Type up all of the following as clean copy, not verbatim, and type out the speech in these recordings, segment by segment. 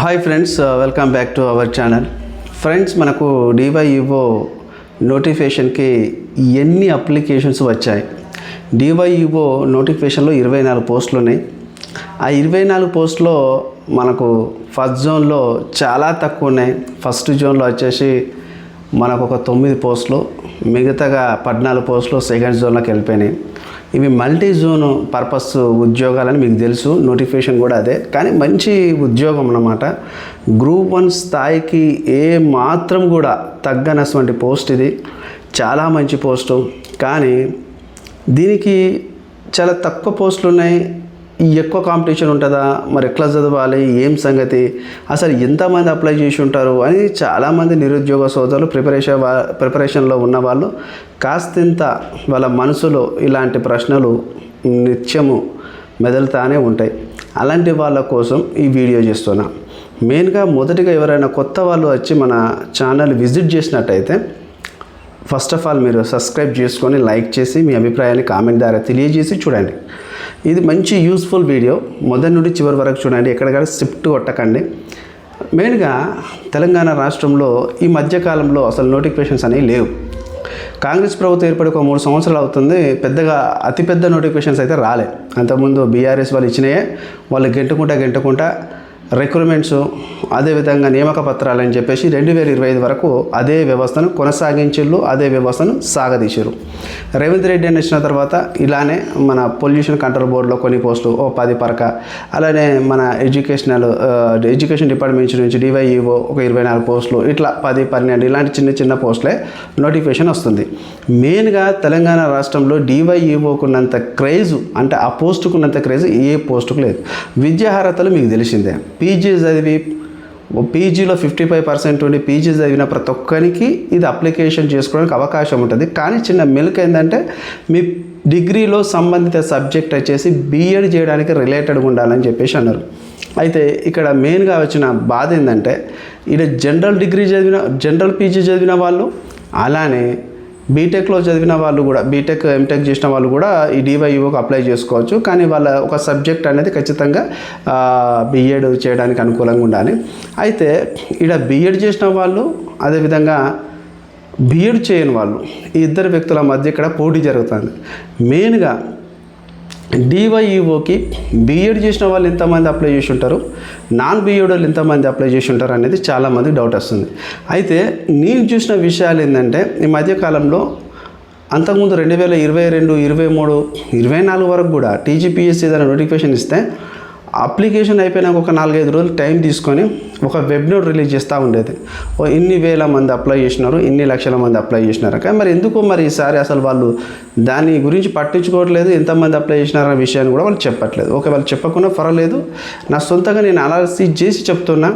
Hi friends, welcome back to our channel. Friends, మనకు DyEO నోటిఫికేషన్కి ఎన్ని అప్లికేషన్స్ వచ్చాయి? డివైఈఓ నోటిఫికేషన్లో 24 పోస్టులు ఉన్నాయి. ఆ 24 పోస్టులో మనకు ఫస్ట్ జోన్లో చాలా తక్కువ ఉన్నాయి. ఫస్ట్ జోన్లో వచ్చేసి మనకు ఒక 9 పోస్టులు, మిగతాగా 14 పోస్టులు సెకండ్ జోన్లోకి వెళ్ళిపోయినాయి. ఇవి మల్టీ జోన్ పర్పస్ ఉద్యోగాలని మీకు తెలుసు, నోటిఫికేషన్ కూడా అదే. కానీ మంచి ఉద్యోగం అన్నమాట. గ్రూప్ 1 స్థాయికి ఏ మాత్రం కూడా తగ్గనటువంటి పోస్ట్ ఇది. చాలా మంచి పోస్టు, కానీ దీనికి చాలా తక్కువ పోస్టులు ఉన్నాయి. ఎక్కువ కాంపిటీషన్ ఉంటుందా, మరి ఎట్లా చదవాలి, ఏం సంగతి, అసలు ఎంతమంది అప్లై చేసి ఉంటారు అని చాలామంది నిరుద్యోగ సోదరులు ప్రిపరేషన్లో ఉన్నవాళ్ళు కాస్తంత వాళ్ళ మనసులో ఇలాంటి ప్రశ్నలు నిత్యము మెదలుతానే ఉంటాయి. అలాంటి వాళ్ళ కోసం ఈ వీడియో చేస్తున్నా. మెయిన్గా మొదటిగా ఎవరైనా కొత్త వాళ్ళు వచ్చి మన ఛానల్ విజిట్ చేసినట్టయితే ఫస్ట్ ఆఫ్ ఆల్ మీరు సబ్స్క్రైబ్ చేసుకొని లైక్ చేసి మీ అభిప్రాయాన్ని కామెంట్ ద్వారా తెలియజేసి చూడండి. ఇది మంచి యూస్ఫుల్ వీడియో, మొదటి నుండి చివరి వరకు చూడండి, ఎక్కడికక్కడ స్క్రిప్ట్ కొట్టకండి. మెయిన్గా తెలంగాణ రాష్ట్రంలో ఈ మధ్యకాలంలో అసలు నోటిఫికేషన్స్ అనేవి లేవు. కాంగ్రెస్ ప్రభుత్వం ఏర్పడి ఒక 3 సంవత్సరాలు అవుతుంది. పెద్దగా అతిపెద్ద నోటిఫికేషన్స్ అయితే రాలే. అంతకుముందు బీఆర్ఎస్ వాళ్ళు ఇచ్చినాయే, వాళ్ళు గెంటుకుంటా రిక్రూట్మెంట్స్, అదేవిధంగా నియామక పత్రాలు అని చెప్పేసి 2025 వరకు అదే వ్యవస్థను కొనసాగించారు, అదే వ్యవస్థను సాగదీశారు. రేవంత్ రెడ్డి అని వచ్చిన తర్వాత ఇలానే మన పొల్యూషన్ కంట్రోల్ బోర్డులో కొన్ని పోస్టులు 10 పరక, అలానే మన ఎడ్యుకేషన్ డిపార్ట్మెంట్ నుంచి డివైఈఓ ఒక 24 పోస్టులు, ఇట్లా 10, 12 ఇలాంటి చిన్న పోస్టులే నోటిఫికేషన్ వస్తుంది. మెయిన్గా తెలంగాణ రాష్ట్రంలో డివైఈఓకున్నంత క్రేజు, అంటే ఆ పోస్టుకున్నంత క్రేజ్ ఏ పోస్టుకు లేదు. విద్యార్హతలు మీకు తెలిసిందే. పీజీ చదివి పీజీలో 55% ఉండి పీజీ చదివిన ప్రతి ఒక్కరికి ఇది అప్లికేషన్ చేసుకోవడానికి అవకాశం ఉంటుంది. కానీ చిన్న మెలుకు ఏంటంటే మీ డిగ్రీలో సంబంధిత సబ్జెక్ట్ వచ్చేసి బీఎడ్ చేయడానికి రిలేటెడ్గా ఉండాలని చెప్పేసి అన్నారు. అయితే ఇక్కడ మెయిన్గా వచ్చిన బాధ ఏంటంటే ఇక్కడ జనరల్ పీజీ చదివిన వాళ్ళు, అలానే బీటెక్లో చదివిన వాళ్ళు కూడా, బీటెక్ ఎంటెక్ చేసిన వాళ్ళు కూడా ఈ డివైఈఓకి అప్లై చేసుకోవచ్చు. కానీ వాళ్ళ ఒక సబ్జెక్ట్ అనేది ఖచ్చితంగా బీఎడ్ చేయడానికి అనుకూలంగా ఉండాలి. అయితే ఇక్కడ బీఎడ్ చేసిన వాళ్ళు, అదేవిధంగా బీఎడ్ చేయని వాళ్ళు, ఈ ఇద్దరు వ్యక్తుల మధ్య ఇక్కడ పోటీ జరుగుతుంది. మెయిన్గా డివైఈఓకి బీఎడ్ చేసిన వాళ్ళు ఎంతమంది అప్లై చేసి ఉంటారు, నాన్ బీఎడ్ వాళ్ళు ఎంతమంది అప్లై చేసి ఉంటారు అనేది చాలామంది డౌట్ వస్తుంది. అయితే నేను చూసిన విషయాలు ఏంటంటే ఈ మధ్యకాలంలో అంతకుముందు 2022, 23, 24 వరకు కూడా టీజీపీఎస్సీ ఏదైనా నోటిఫికేషన్ ఇస్తే అప్లికేషన్ అయిపోయినాక ఒక 4-5 రోజులు టైం తీసుకొని ఒక వెబ్ నోట్ రిలీజ్ చేస్తూ ఉండేది. ఇన్ని వేల మంది అప్లై చేసినారు, ఇన్ని లక్షల మంది అప్లై చేసినారు. కానీ మరి ఎందుకు మరి ఈసారి అసలు వాళ్ళు దాని గురించి పట్టించుకోవట్లేదు, ఎంతమంది అప్లై చేసినారనే విషయాన్ని కూడా వాళ్ళు చెప్పట్లేదు. వాళ్ళు చెప్పకుండా పర్వాలేదు, నా సొంతంగా నేను అనాలిసిస్ చేసి చెప్తున్నా.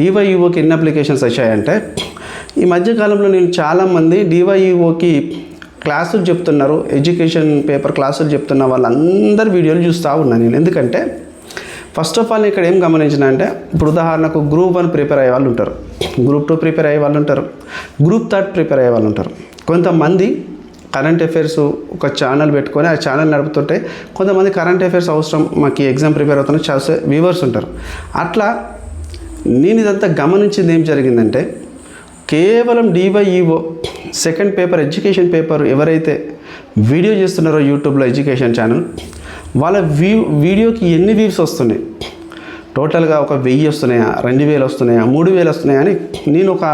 డివైఈఓకి ఎన్ని అప్లికేషన్స్ వచ్చాయంటే ఈ మధ్యకాలంలో నేను చాలామంది డివైఈఓకి క్లాసులు చెప్తున్నారు, ఎడ్యుకేషన్ పేపర్ క్లాసులు చెప్తున్న వాళ్ళందరి వీడియోలు చూస్తూ ఉన్నాను నేను. ఎందుకంటే ఫస్ట్ ఆఫ్ ఆల్ ఇక్కడ ఏం గమనించిన అంటే, ఇప్పుడు ఉదాహరణకు గ్రూప్ 1 ప్రిపేర్ అయ్యే వాళ్ళు ఉంటారు, గ్రూప్ 2 ప్రిపేర్ అయ్యే వాళ్ళు ఉంటారు, గ్రూప్ 3 ప్రిపేర్ అయ్యే వాళ్ళు ఉంటారు. కొంతమంది కరెంట్ అఫైర్స్ ఒక ఛానల్ పెట్టుకొని ఆ ఛానల్ నడుపుతుంటే కొంతమంది కరెంట్ అఫైర్స్ అవసరం, మాకు ఎగ్జామ్ ప్రిపేర్ అవుతున్న చూసే వ్యూవర్స్ ఉంటారు. అట్లా నేను ఇదంతా గమనించింది ఏం జరిగిందంటే, కేవలం DyEO second paper education paper ఎవరైతే వీడియో చేస్తున్నారో యూట్యూబ్లో ఎడ్యుకేషన్ ఛానల్, వాళ్ళ వీడియోకి ఎన్ని వ్యూస్ వస్తున్నాయి, టోటల్గా ఒక 1000 వస్తున్నాయా, 2000 వస్తున్నాయా, 3000 వస్తున్నాయా అని నేను ఒక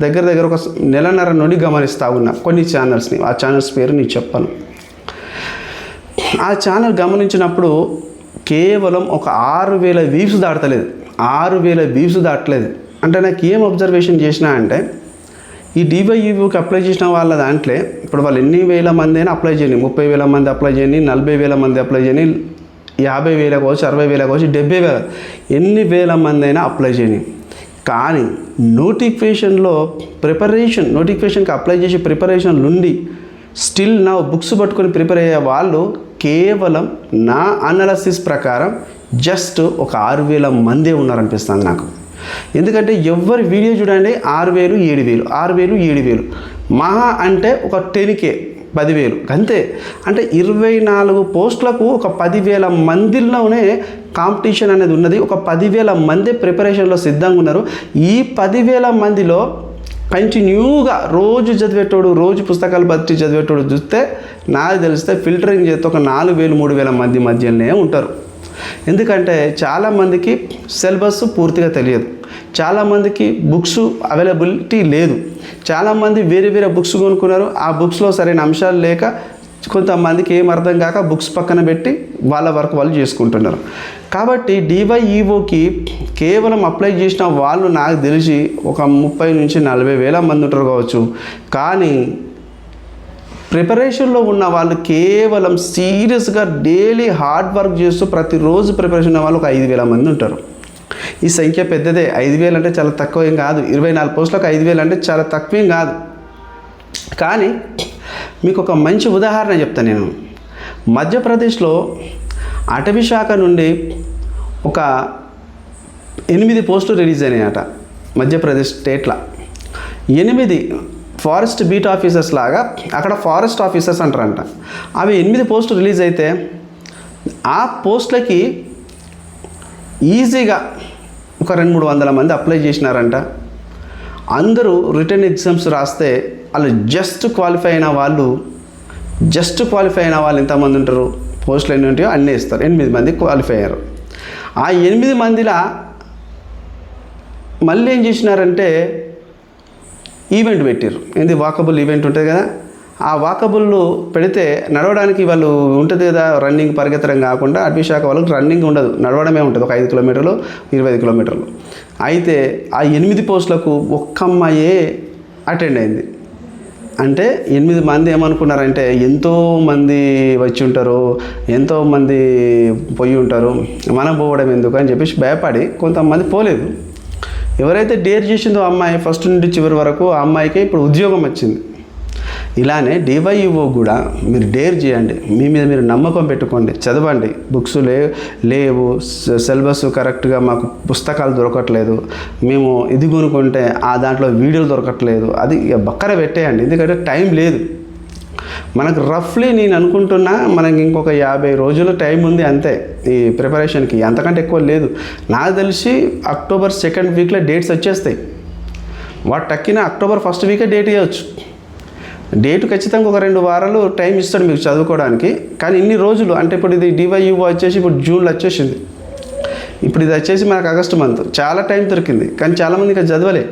దగ్గర ఒక నెలన్నర నుండి గమనిస్తూ ఉన్నా కొన్ని ఛానల్స్ని. ఆ ఛానల్స్ పేరు నేను చెప్పను. ఆ ఛానల్ గమనించినప్పుడు కేవలం ఒక 6000 వ్యూస్ దాటలేదు, 6000 వ్యూస్ దాటలేదు. అంటే నాకు ఏం అబ్జర్వేషన్ చేసినా అంటే, ఈ డివైఈఓకి అప్లై చేసిన వాళ్ళ దాంట్లో ఇప్పుడు వాళ్ళు ఎన్ని వేల మంది అయినా అప్లై చేయని, 30,000 మంది అప్లై చేయని, 40,000 మంది అప్లై చేయని, 50,000 కావచ్చు, 60,000 కావచ్చు, 70,000, ఎన్ని వేల మంది అయినా అప్లై చేయని. కానీ నోటిఫికేషన్కి అప్లై చేసి ప్రిపరేషన్ నుండి స్టిల్ నా బుక్స్ పట్టుకొని ప్రిపేర్ అయ్యే వాళ్ళు కేవలం నా అనాలిసిస్ ప్రకారం జస్ట్ ఒక 6,000 మందే ఉన్నారనిపిస్తుంది నాకు. ఎందుకంటే ఎవరి వీడియో చూడండి 6,000, 7,000, 6,000, 7,000, మహా అంటే ఒక 10K 10,000 అంతే. అంటే 24 పోస్టులకు ఒక 10,000 మందిలోనే కాంపిటీషన్ అనేది ఉన్నది. ఒక 10,000 మంది ప్రిపరేషన్లో సిద్ధంగా ఉన్నారు. ఈ 10,000 మందిలో కంటిన్యూగా రోజు చదివేటోడు, రోజు పుస్తకాలు బట్టి చదివేటోడు చూస్తే నాకు తెలిస్తే ఫిల్టరింగ్ చేస్తే ఒక 4,000 3,000 మంది మధ్యనే ఉంటారు. ఎందుకంటే చాలామందికి సిలబస్ పూర్తిగా తెలియదు, చాలామందికి బుక్స్ అవైలబిలిటీ లేదు, చాలామంది వేరే వేరే బుక్స్ కొనుక్కున్నారు, ఆ బుక్స్లో సరైన అంశాలు లేక కొంతమందికి ఏం అర్థం కాక బుక్స్ పక్కన పెట్టి వాళ్ళ వర్క్ వాళ్ళు చేసుకుంటున్నారు. కాబట్టి DYEOకి కేవలం అప్లై చేసిన వాళ్ళు నాకు తెలిసి ఒక 30 నుంచి 40 వేల మంది ఉంటారు కావచ్చు. కానీ ప్రిపరేషన్లో ఉన్న వాళ్ళు కేవలం సీరియస్గా డైలీ హార్డ్ వర్క్ చేస్తూ ప్రతిరోజు ప్రిపరేషన్ ఉన్న వాళ్ళు ఒక 5,000 మంది ఉంటారు. ఈ సంఖ్య పెద్దదే. 5,000 అంటే చాలా తక్కువ ఏం కాదు. 24 పోస్టులకు 5,000 అంటే చాలా తక్కువేం కాదు. కానీ మీకు ఒక మంచి ఉదాహరణ చెప్తాను నేను. మధ్యప్రదేశ్లో అటవీ శాఖ నుండి ఒక 8 పోస్టులు రిలీజ్ అయినాయట. మధ్యప్రదేశ్ స్టేట్లో 8 ఫారెస్ట్ బీట్ ఆఫీసర్స్ లాగా, అక్కడ ఫారెస్ట్ ఆఫీసర్స్ అంటారంట. అవి 8 పోస్టులు రిలీజ్ అయితే ఆ పోస్టులకి ఈజీగా ఒక 200-300 మంది అప్లై చేసినారంట. అందరూ రిటర్న్ ఎగ్జామ్స్ రాస్తే వాళ్ళు జస్ట్ క్వాలిఫై అయిన వాళ్ళు ఎంతమంది ఉంటారు, పోస్టులు ఎన్ని ఉంటాయో అన్నీ ఇస్తారు. 8 మంది క్వాలిఫై అయ్యారు. ఆ 8 మందిలో మళ్ళీ ఏం చేసినారంటే ఈవెంట్ పెట్టారు. ఏంది, వాకబుల్ ఈవెంట్ ఉంటుంది కదా, ఆ వాకబుల్ పెడితే నడవడానికి వాళ్ళు ఉంటుంది కదా, రన్నింగ్ పరిగెత్తడం కాకుండా అటవీ శాఖ వాళ్ళకి రన్నింగ్ ఉండదు, నడవడమే ఉంటుంది. ఒక 5 కిలోమీటర్లు 25 కిలోమీటర్లు. అయితే ఆ 8 పోస్టులకు ఒక్క అమ్మాయే అటెండ్ అయింది. అంటే 8 మంది ఏమనుకున్నారంటే ఎంతోమంది వచ్చి ఉంటారు, ఎంతోమంది పోయి ఉంటారు, మనం పోవడం ఎందుకు అని చెప్పేసి భయపడి కొంతమంది పోలేదు. ఎవరైతే డేర్ చేసిందో అమ్మాయి ఫస్ట్ నుండి చివరి వరకు, ఆ అమ్మాయికి ఇప్పుడు ఉద్యోగం వచ్చింది. ఇలానే DYEO కూడా మీరు డేర్ చేయండి, మీ మీద మీరు నమ్మకం పెట్టుకోండి, చదవండి. బుక్స్ లేవు, సిలబస్ కరెక్ట్గా మాకు పుస్తకాలు దొరకట్లేదు, మేము ఇది కొనుక్కుంటే ఆ దాంట్లో వీడియోలు దొరకట్లేదు, అది బక్కర పెట్టేయండి. ఎందుకంటే టైం లేదు మనకు. రఫ్లీ నేను అనుకుంటున్నా మనకి ఇంకొక 50 రోజులు టైం ఉంది అంతే ఈ ప్రిపరేషన్కి, అంతకంటే ఎక్కువ లేదు. నాకు తెలిసి అక్టోబర్ 2nd వీక్లో డేట్స్ వచ్చేస్తాయి. వాటి తక్కిన అక్టోబర్ 1st వీకే డేట్ ఇవ్వచ్చు. డేటు ఖచ్చితంగా ఒక 2 వారాలు టైం ఇస్తాడు మీకు చదువుకోవడానికి. కానీ ఇన్ని రోజులు అంటే ఇప్పుడు ఇది DYEO వచ్చేసి ఇప్పుడు జూన్లో వచ్చేసింది, ఇప్పుడు ఇది వచ్చేసి మనకు ఆగస్టు మంత్, చాలా టైం దొరికింది. కానీ చాలామంది ఇంకా చదవలే,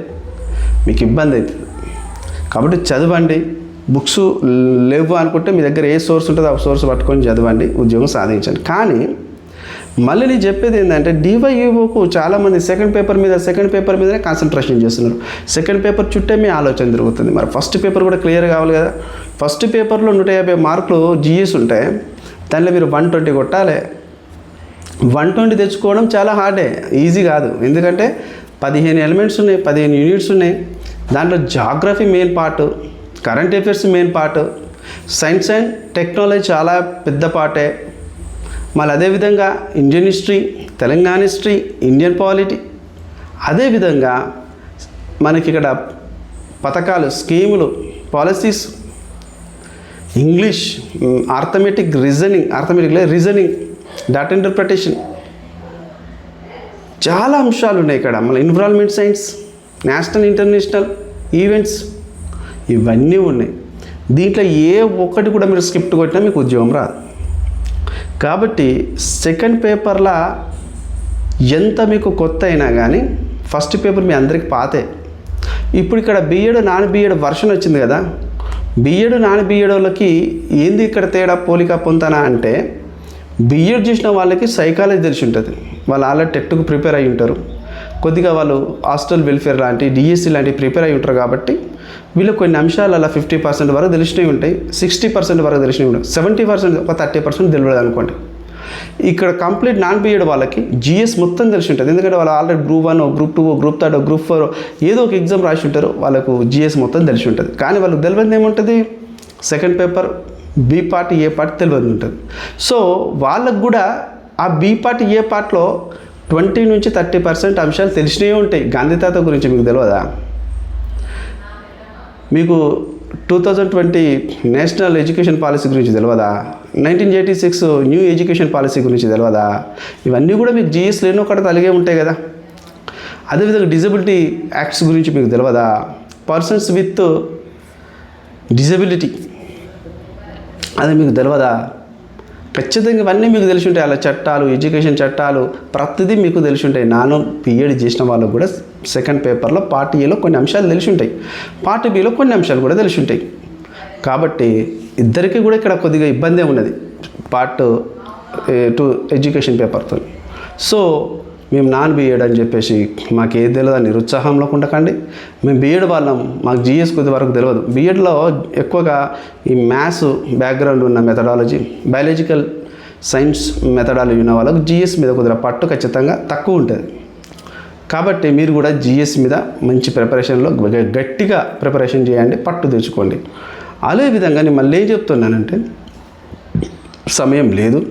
మీకు ఇబ్బంది అవుతుంది. కాబట్టి చదవండి. బుక్స్ లేవు అనుకుంటే మీ దగ్గర ఏ సోర్స్ ఉంటుందో ఆ సోర్స్ పట్టుకొని చదవండి, ఉద్యోగం సాధించండి. కానీ మళ్ళీ నేను చెప్పేది ఏంటంటే DYEOకు చాలామంది సెకండ్ పేపర్ మీదనే కాన్సన్ట్రేషన్ చేస్తున్నారు. సెకండ్ పేపర్ చుట్టే మీ ఆలోచన తిరుగుతుంది. మరి ఫస్ట్ పేపర్ కూడా క్లియర్ కావాలి కదా. ఫస్ట్ పేపర్లో 150 మార్కులు GS ఉంటాయి, దానిలో మీరు 120 కొట్టాలి. 120 తెచ్చుకోవడం చాలా హార్డే, ఈజీ కాదు. ఎందుకంటే 15 ఎలిమెంట్స్ ఉన్నాయి, 15 యూనిట్స్ ఉన్నాయి. దాంట్లో geography main part, current affairs main part, science and technology చాలా పెద్ద పార్టే. మళ్ళీ అదేవిధంగా Indian history, Telangana history, Indian polity, అదేవిధంగా మనకి ఇక్కడ పథకాలు, స్కీములు, policies, English, arithmetic reasoning, data interpretation, చాలా అంశాలు ఉన్నాయి ఇక్కడ. మళ్ళీ environment science, national international events, ఇవన్నీ ఉన్నాయి. దీంట్లో ఏ ఒక్కటి కూడా మీరు స్క్రిప్ట్ కొట్టినా మీకు ఉద్యోగం రాదు. కాబట్టి సెకండ్ పేపర్లో ఎంత మీకు కొత్త అయినా కానీ ఫస్ట్ పేపర్ మీ అందరికి పాతే. ఇప్పుడు ఇక్కడ B.Ed నాన్ B.Ed వర్షన్ వచ్చింది కదా. B.Ed నాన్ B.Ed వాళ్ళకి ఏంది ఇక్కడ తేడా, పోలిక పొందుతానా అంటే B.Ed చేసిన వాళ్ళకి సైకాలజీ తెలిసి ఉంటుంది, వాళ్ళు ఆల్రెడీ టెట్కు ప్రిపేర్ అయ్యి ఉంటారు, కొద్దిగా వాళ్ళు హాస్టల్ వెల్ఫేర్ లాంటి DSC లాంటివి ప్రిపేర్ అయ్యి ఉంటారు. కాబట్టి వీళ్ళు కొన్ని అంశాలు అలా 50% వరకు తెలిసినవి ఉంటాయి, 60% వరకు తెలిసినవి ఉంటాయి, 70% ఒక 30% తెలియదు అనుకోండి. ఇక్కడ కంప్లీట్ నాన్ B.Ed వాళ్ళకి GS మొత్తం తెలిసి ఉంటుంది. ఎందుకంటే వాళ్ళు already Group 1, Group 2, Group 3, Group 4 ఏదో ఒక ఎగ్జామ్ రాసి ఉంటారు, వాళ్ళకు GS మొత్తం తెలిసి ఉంటుంది. కానీ వాళ్ళకి తెలియదు ఏముంటుంది, second paper B part A part తెలియదు ఉంటుంది. సో వాళ్ళకు కూడా ఆ B పార్ట్ A పార్ట్లో 20 నుంచి 30% అంశాలు తెలిసినవి ఉంటాయి. గాంధీ తాత గురించి మీకు తెలియదా? మీకు 2020 నేషనల్ ఎడ్యుకేషన్ పాలసీ గురించి తెలియదా? 1986 న్యూ ఎడ్యుకేషన్ పాలసీ గురించి తెలియదా? ఇవన్నీ కూడా మీకు జిఎస్ లేనో ఒకటి అలాగే ఉంటాయి కదా. అదేవిధంగా డిజబిలిటీ యాక్ట్స్ గురించి మీకు తెలియదా? పర్సన్స్ విత్ డిజబిలిటీ అది మీకు తెలియదా? ఖచ్చితంగా ఇవన్నీ మీకు తెలిసి ఉంటాయి. అలా చట్టాలు, ఎడ్యుకేషన్ చట్టాలు ప్రతిదీ మీకు తెలిసి ఉంటాయి. నాను పిహెచ్ చేసిన వాళ్ళకు కూడా సెకండ్ పేపర్లో పార్ట్ ఏలో కొన్ని అంశాలు తెలిసి ఉంటాయి, పార్ట్ బిలో కొన్ని అంశాలు కూడా తెలిసి ఉంటాయి. కాబట్టి ఇద్దరికీ కూడా ఇక్కడ కొద్దిగా ఇబ్బందే ఉన్నది పార్ట్ 2 ఎడ్యుకేషన్ పేపర్తో. సో మేము నాన్ బీఎడ్ అని చెప్పేసి మాకు ఏది తెలియదు అని నిరుత్సాహంలో ఉండకండి. మేము బీఎడ్ వాళ్ళం, మాకు జిఎస్ కొద్ది వరకు తెలియదు. బీఎడ్లో ఎక్కువగా ఈ మ్యాథ్స్ బ్యాక్గ్రౌండ్ ఉన్న మెథడాలజీ, బయాలజికల్ సైన్స్ మెథడాలజీ ఉన్న వాళ్ళకు జిఎస్ మీద కొద్దిగా పట్టు ఖచ్చితంగా తక్కువ ఉంటుంది. కాబట్టి మీరు కూడా జిఎస్ మీద మంచి ప్రిపరేషన్లో గట్టిగా ప్రిపరేషన్ చేయండి, పట్టు తెచ్చుకోండి. అదేవిధంగా నేను మళ్ళీ ఏం చెప్తున్నానంటే, సమయం లేదు,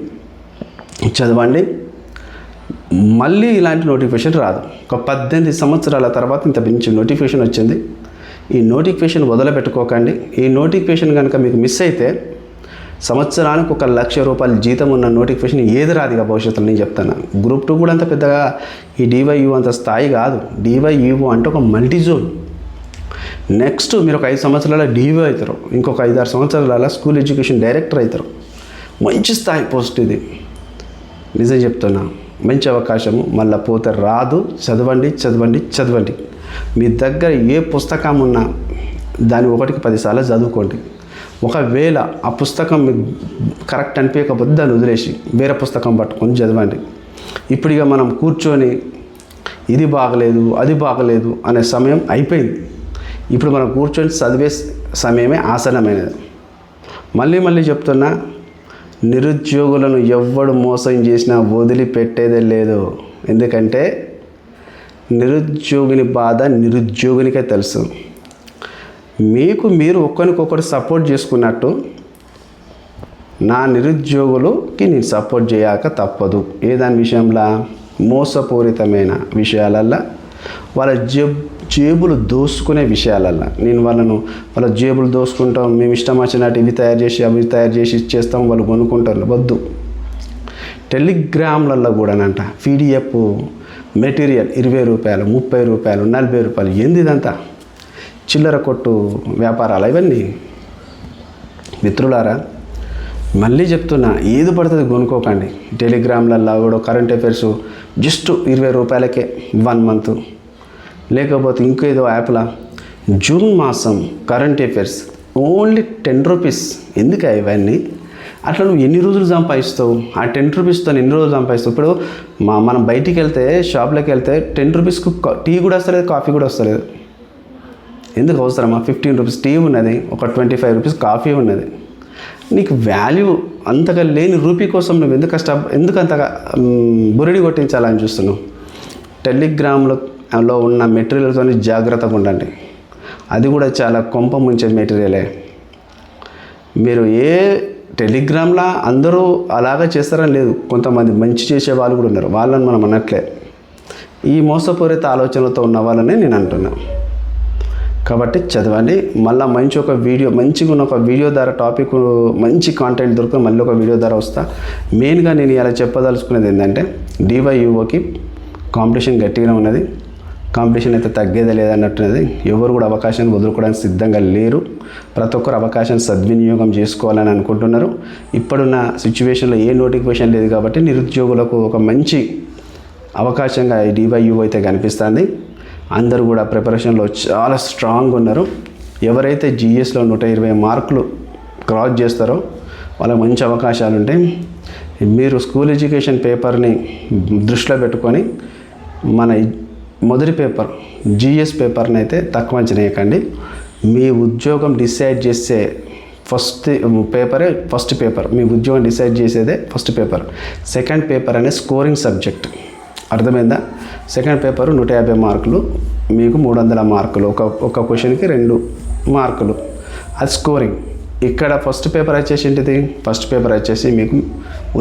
చదవండి. మళ్ళీ ఇలాంటి నోటిఫికేషన్ రాదు. ఒక 18 సంవత్సరాల తర్వాత ఇంత మంచి నోటిఫికేషన్ వచ్చింది. ఈ నోటిఫికేషన్ వదిలిపెట్టుకోకండి. ఈ నోటిఫికేషన్ కనుక మీకు మిస్ అయితే సంవత్సరానికి 1,00,000 రూపాయల జీతం ఉన్న నోటిఫికేషన్ ఏది రాదుగా భవిష్యత్తులో. నేను చెప్తాను, గ్రూప్ 2 కూడా అంత పెద్దగా ఈ డివైయూ అంత స్థాయి కాదు. డివైయూ అంటే ఒక మల్టీ జోన్. నెక్స్ట్ మీరు ఒక 5 సంవత్సరాల డివై అవుతారు, ఇంకొక 5-6 సంవత్సరాల స్కూల్ ఎడ్యుకేషన్ డైరెక్టర్ అవుతారు. మంచి స్థాయి పోస్ట్ ఇది, నిజం చెప్తున్నా. మంచి అవకాశము, మళ్ళీ పోతే రాదు. చదవండి చదవండి చదవండి. మీ దగ్గర ఏ పుస్తకం ఉన్నా దాన్ని 1కి 10 సార్లు చదువుకోండి. ఒకవేళ ఆ పుస్తకం మీకు కరెక్ట్ అనిపించకపోతే దాన్ని వదిలేసి వేరే పుస్తకం పట్టుకొని చదవండి. ఇప్పుడు ఇక మనం కూర్చొని ఇది బాగలేదు అది బాగలేదు అనే సమయం అయిపోయింది. ఇప్పుడు మనం కూర్చొని చదివే సమయమే ఆసనమైనది. మళ్ళీ చెప్తున్నా, నిరుద్యోగులను ఎవ్వడు మోసం చేసినా వదిలిపెట్టేదే లేదు. ఎందుకంటే నిరుద్యోగిని బాధ నిరుద్యోగినికే తెలుసు. మీకు మీరు ఒకరికొకరు సపోర్ట్ చేసుకున్నట్టు నా నిరుద్యోగులకి నేను సపోర్ట్ చేయక తప్పదు. ఏదాని విషయంలో? మోసపూరితమైన విషయాలల్లో, వాళ్ళ జేబులు దోసుకునే విషయాలల్లో. నేను వాళ్ళ జేబులు దోసుకుంటాం, మేము ఇష్టం వచ్చినట్టు ఇవి తయారు చేసి అవి తయారు చేసి ఇచ్చేస్తాం, వాళ్ళు కొనుక్కుంటారు. వద్దు. టెలిగ్రామ్లలో కూడానంట పీడిఎఫ్ మెటీరియల్ 20 రూపాయలు, 30 రూపాయలు, 40 రూపాయలు. ఏంది ఇదంతా? చిల్లర కొట్టు వ్యాపారాలు ఇవన్నీ. మిత్రులారా, మళ్ళీ చెప్తున్నా, ఏది పడుతుంది కొనుక్కోకండి. టెలిగ్రామ్లలో కూడా కరెంట్ అఫైర్స్ జస్ట్ 20 రూపాయలకే 1 మంత్. లేకపోతే ఇంకేదో యాప్లా జూన్ మాసం కరెంట్ అఫైర్స్ ఓన్లీ 10 రూపీస్. ఎందుకు ఇవన్నీ? అట్లా నువ్వు ఎన్ని రోజులు సంపాదిస్తావు? ఆ 10 రూపీస్తో ఎన్ని రోజులు సంపాదిస్తావు? ఇప్పుడు మనం బయటికి వెళ్తే, షాప్లోకి వెళ్తే 10 రూపీస్కు టీ కూడా వస్తలేదు, కాఫీ కూడా వస్తలేదు. ఎందుకు అవసరమా? 15 రూపీస్ టీ ఉన్నది, ఒక 25 రూపీస్ కాఫీ ఉన్నది. నీకు వాల్యూ అంతగా లేని రూపీ కోసం నువ్వు ఎందుకు అంతగా బురిడి కొట్టించాలని చూస్తున్నావు? టెలిగ్రామ్లో ఉన్న మెటీరియల్తో జాగ్రత్తగా ఉండండి. అది కూడా చాలా కొంప ముంచే మెటీరియలే. మీరు ఏ టెలిగ్రామ్లో అందరూ అలాగా చేస్తారని లేదు, కొంతమంది మంచి చేసే వాళ్ళు కూడా ఉన్నారు, వాళ్ళని మనం అనట్లే. ఈ మోసపూరిత ఆలోచనలతో ఉన్న వాళ్ళనే నేను అంటున్నా. కాబట్టి చదవండి. మళ్ళీ మంచిగా ఉన్న ఒక వీడియో ద్వారా టాపిక్ మంచి కాంటెంట్ దొరుకుతుంది. మళ్ళీ ఒక వీడియో ద్వారా వస్తా. మెయిన్గా నేను ఇలా చెప్పదలుచుకునేది ఏంటంటే, డివైయూఓకి కాంపిటీషన్ గట్టిగా ఉన్నది. కాంపిటీషన్ అయితే తగ్గేదే లేదన్నట్టున్నది. ఎవరు కూడా అవకాశాన్ని వదులుకోవడానికి సిద్ధంగా లేరు. ప్రతి ఒక్కరు అవకాశాన్ని సద్వినియోగం చేసుకోవాలని అనుకుంటున్నారు. ఇప్పుడున్న సిచ్యువేషన్లో ఏ నోటిఫికేషన్ లేదు కాబట్టి నిరుద్యోగులకు ఒక మంచి అవకాశంగా ఈ డివైయూఓ అయితే కనిపిస్తుంది. అందరూ కూడా ప్రిపరేషన్లో చాలా స్ట్రాంగ్ ఉన్నారు. ఎవరైతే జిఎస్లో 120 మార్కులు క్రాస్ చేస్తారో వాళ్ళకి మంచి అవకాశాలు ఉంటాయి. మీరు స్కూల్ ఎడ్యుకేషన్ పేపర్ని దృష్టిలో పెట్టుకొని మన మొదటి పేపర్ జిఎస్ పేపర్ని అయితే తక్కువ అంచనా వేయకండి. మీ ఉద్యోగం డిసైడ్ చేసే ఫస్ట్ పేపర్. మీ ఉద్యోగం డిసైడ్ చేసేదే ఫస్ట్ పేపర్. సెకండ్ పేపర్ అనే స్కోరింగ్ సబ్జెక్ట్. అర్థమైందా? సెకండ్ పేపరు 150 మార్కులు, మీకు 300 మార్కులు. ఒక క్వశ్చన్కి 2 మార్కులు, అది స్కోరింగ్. ఇక్కడ ఫస్ట్ పేపర్ వచ్చేసి మీకు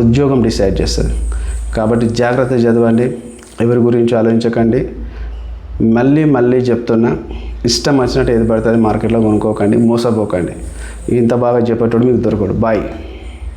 ఉద్యోగం డిసైడ్ చేస్తుంది. కాబట్టి జాగ్రత్తగా చదవండి, ఎవరి గురించి ఆలోచించకండి. మళ్ళీ చెప్తున్నా, ఇష్టం వచ్చినట్టు ఏది పడుతుంది మార్కెట్లో కొనుక్కోకండి, మోసపోకండి. ఇంత బాగా చెప్పేటోడు మీకు దొరకడు. బాయ్.